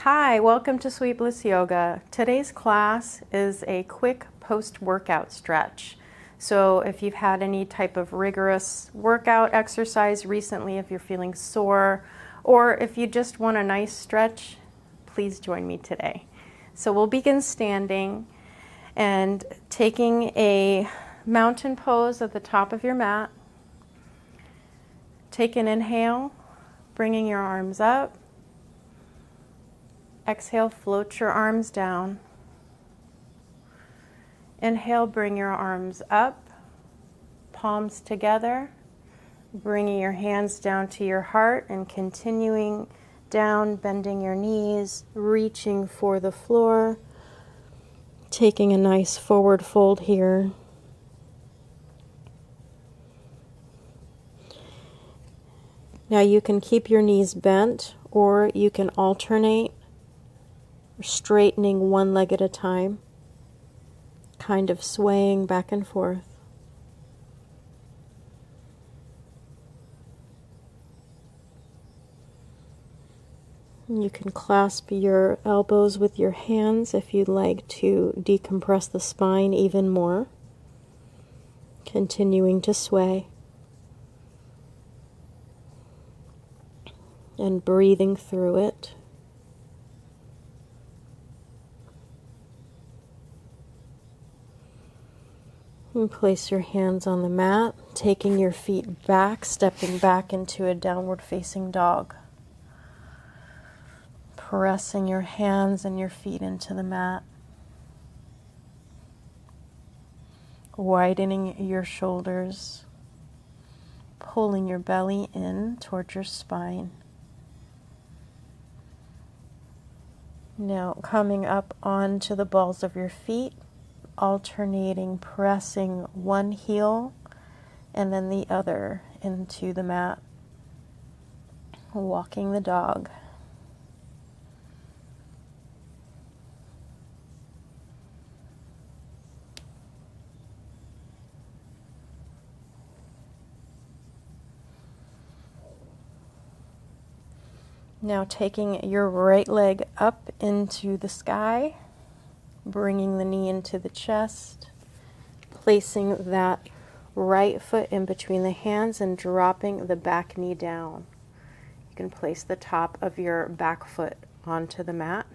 Hi, welcome to Sweet Bliss Yoga. Today's class is a quick post-workout stretch. So if you've had any type of rigorous workout exercise recently, if you're feeling sore, or if you just want a nice stretch, please join me today. So we'll begin standing and taking a mountain pose at the top of your mat. Take an inhale, bringing your arms up. Exhale, float your arms down. Inhale, bring your arms up, palms together, bringing your hands down to your heart and continuing down, bending your knees, reaching for the floor, taking a nice forward fold here. Now you can keep your knees bent, or you can alternate, straightening one leg at a time, kind of swaying back and forth. You can clasp your elbows with your hands if you'd like to decompress the spine even more. Continuing to sway and breathing through it. And place your hands on the mat, taking your feet back, stepping back into a downward facing dog. Pressing your hands and your feet into the mat. Widening your shoulders, pulling your belly in towards your spine. Now coming up onto the balls of your feet, alternating, pressing one heel and then the other into the mat, walking the dog. Now taking your right leg up into the sky, bringing the knee into the chest, placing that right foot in between the hands and dropping the back knee down. You can place the top of your back foot onto the mat.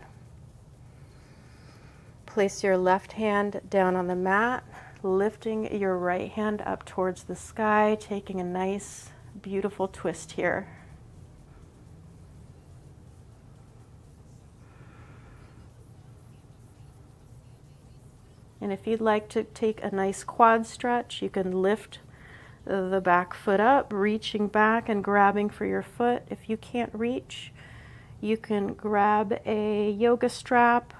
Place your left hand down on the mat, lifting your right hand up towards the sky, taking a nice, beautiful twist here. And if you'd like to take a nice quad stretch, you can lift the back foot up, reaching back and grabbing for your foot. If you can't reach, you can grab a yoga strap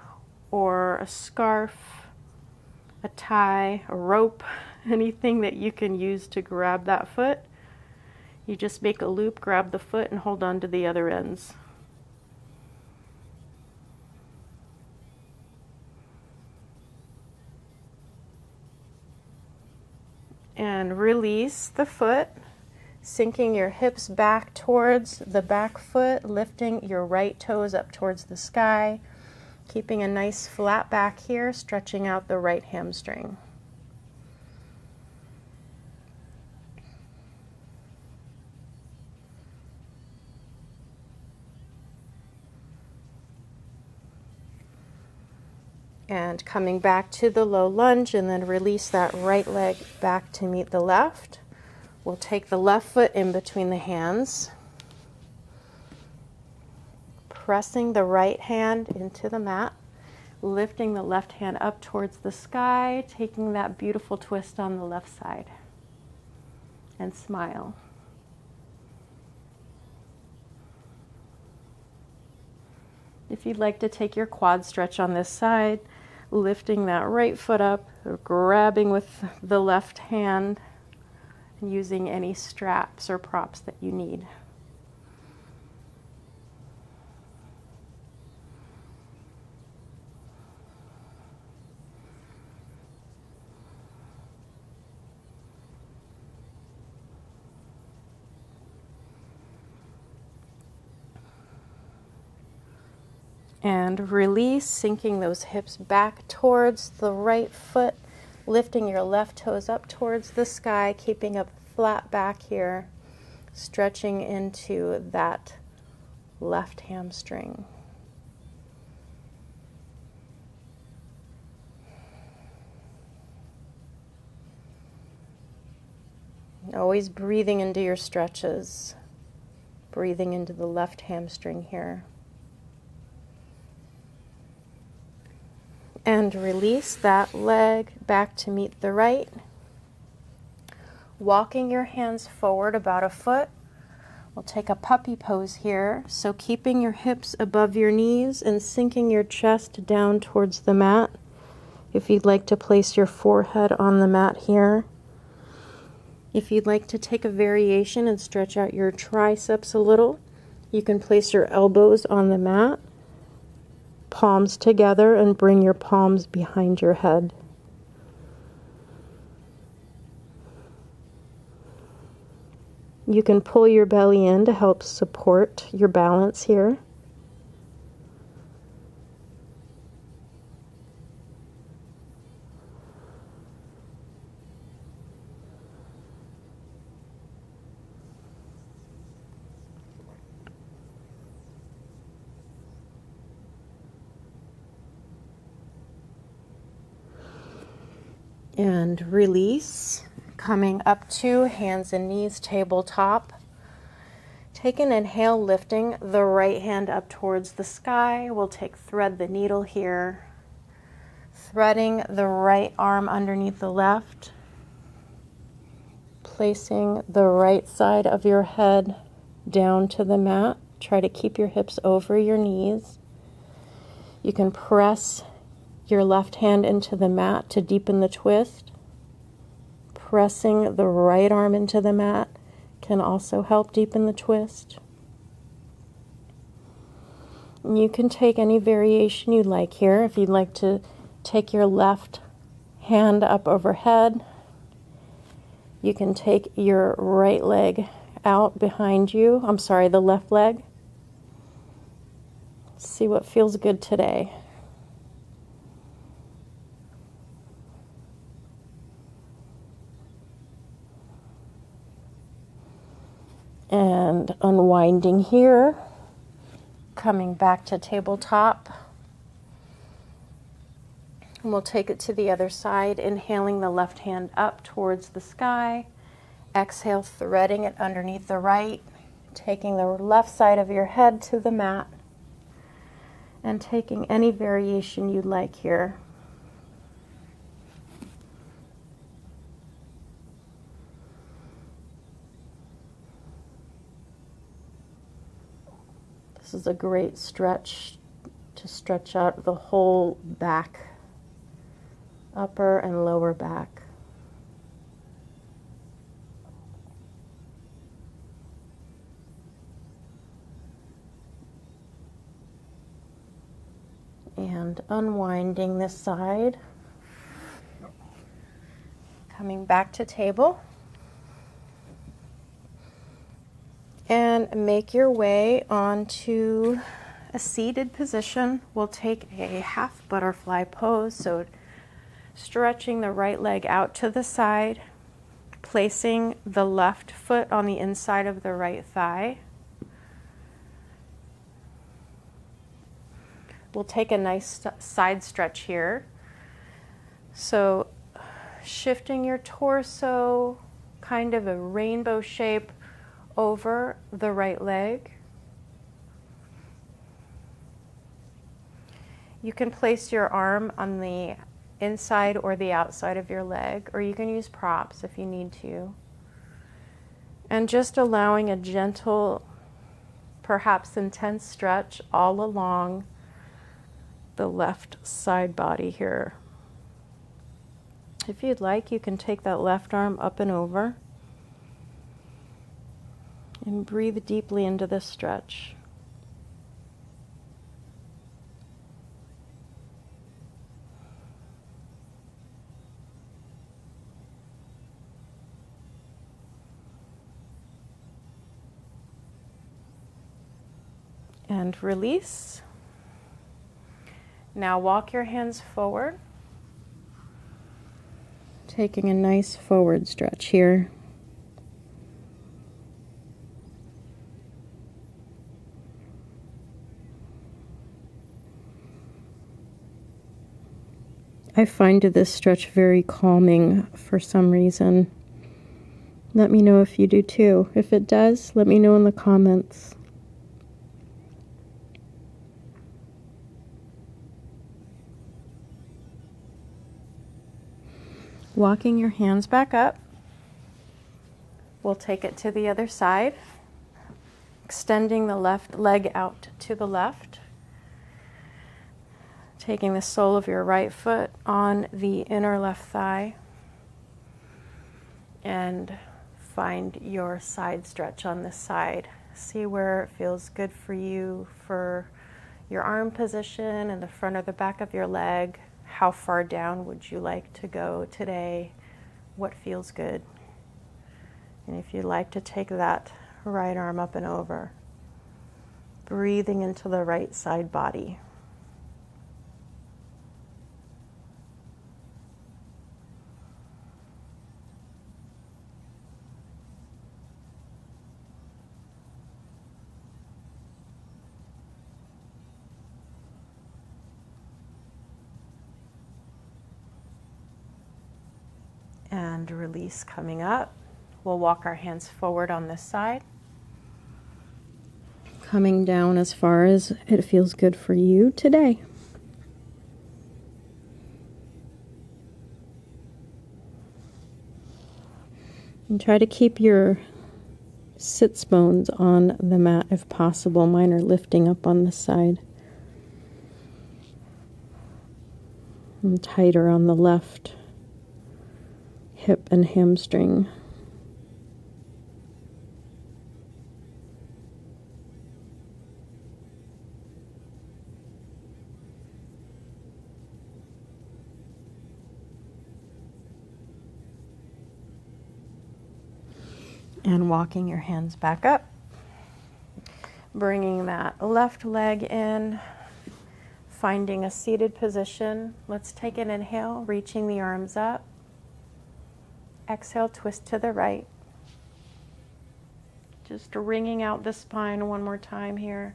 or a scarf, a tie, a rope, anything that you can use to grab that foot. You just make a loop, grab the foot, and hold on to the other ends. And release the foot, sinking your hips back towards the back foot, lifting your right toes up towards the sky, keeping a nice flat back here, stretching out the right hamstring. And coming back to the low lunge, and then release that right leg back to meet the left. We'll take the left foot in between the hands, pressing the right hand into the mat, lifting the left hand up towards the sky, taking that beautiful twist on the left side. And smile. If you'd like to take your quad stretch on this side, lifting that right foot up, grabbing with the left hand, using any straps or props that you need. And release, sinking those hips back towards the right foot, lifting your left toes up towards the sky, keeping a flat back here, stretching into that left hamstring. Always breathing into your stretches, breathing into the left hamstring here. And release that leg back to meet the right. Walking your hands forward about a foot. We'll take a puppy pose here. So keeping your hips above your knees and sinking your chest down towards the mat. If you'd like to place your forehead on the mat here. If you'd like to take a variation and stretch out your triceps a little, you can place your elbows on the mat, palms together, and bring your palms behind your head. You can pull your belly in to help support your balance here. And release, coming up to hands and knees, tabletop. Take an inhale, lifting the right hand up towards the sky. We'll take thread the needle here, threading the right arm underneath the left, placing the right side of your head down to the mat. Try to keep your hips over your knees. You can press your left hand into the mat to deepen the twist. Pressing the right arm into the mat can also help deepen the twist. And you can take any variation you like here. If you'd like to take your left hand up overhead, you can take your right leg out behind you. The left leg. See what feels good today. And unwinding here, coming back to tabletop. And we'll take it to the other side, inhaling the left hand up towards the sky. Exhale, threading it underneath the right, taking the left side of your head to the mat, and taking any variation you'd like here. This is a great stretch to stretch out the whole back, upper and lower back. And unwinding this side, coming back to table. And make your way onto a seated position. We'll take a half butterfly pose. So stretching the right leg out to the side, placing the left foot on the inside of the right thigh. We'll take a nice side stretch here. So shifting your torso, kind of a rainbow shape over the right leg. You can place your arm on the inside or the outside of your leg, or you can use props if you need to. And just allowing a gentle, perhaps intense stretch all along the left side body here. If you'd like, you can take that left arm up and over. And breathe deeply into this stretch. And release. Now walk your hands forward, taking a nice forward stretch here. I find this stretch very calming for some reason. Let me know if you do too. If it does, let me know in the comments. Walking your hands back up, we'll take it to the other side, extending the left leg out to the left, taking the sole of your right foot on the inner left thigh, and find your side stretch on this side. See where it feels good for you for your arm position and the front or the back of your leg. How far down would you like to go today? What feels good? And if you'd like to take that right arm up and over, breathing into the right side body. And release coming up. We'll walk our hands forward on this side. Coming down as far as it feels good for you today. And try to keep your sits bones on the mat if possible. Mine are lifting up on the side. And tighter on the left hip and hamstring. And walking your hands back up, bringing that left leg in, finding a seated position. Let's take an inhale, reaching the arms up. Exhale, twist to the right. Just wringing out the spine one more time here.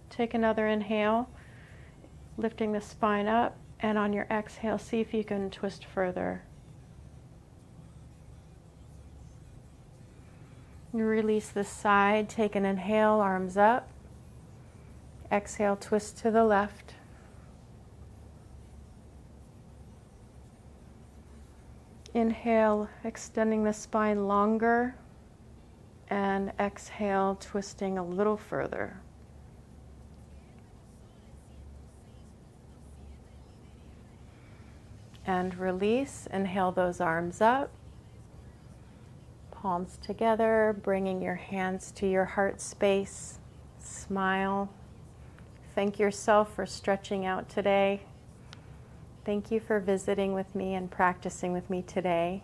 Take another inhale, lifting the spine up, and on your exhale, see if you can twist further. You release the side, take an inhale, arms up. Exhale, twist to the left. Inhale, extending the spine longer, and exhale, twisting a little further. And release, inhale those arms up, palms together, bringing your hands to your heart space, smile. Thank yourself for stretching out today. Thank you for visiting with me and practicing with me today.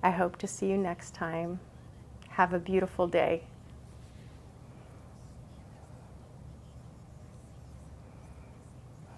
I hope to see you next time. Have a beautiful day.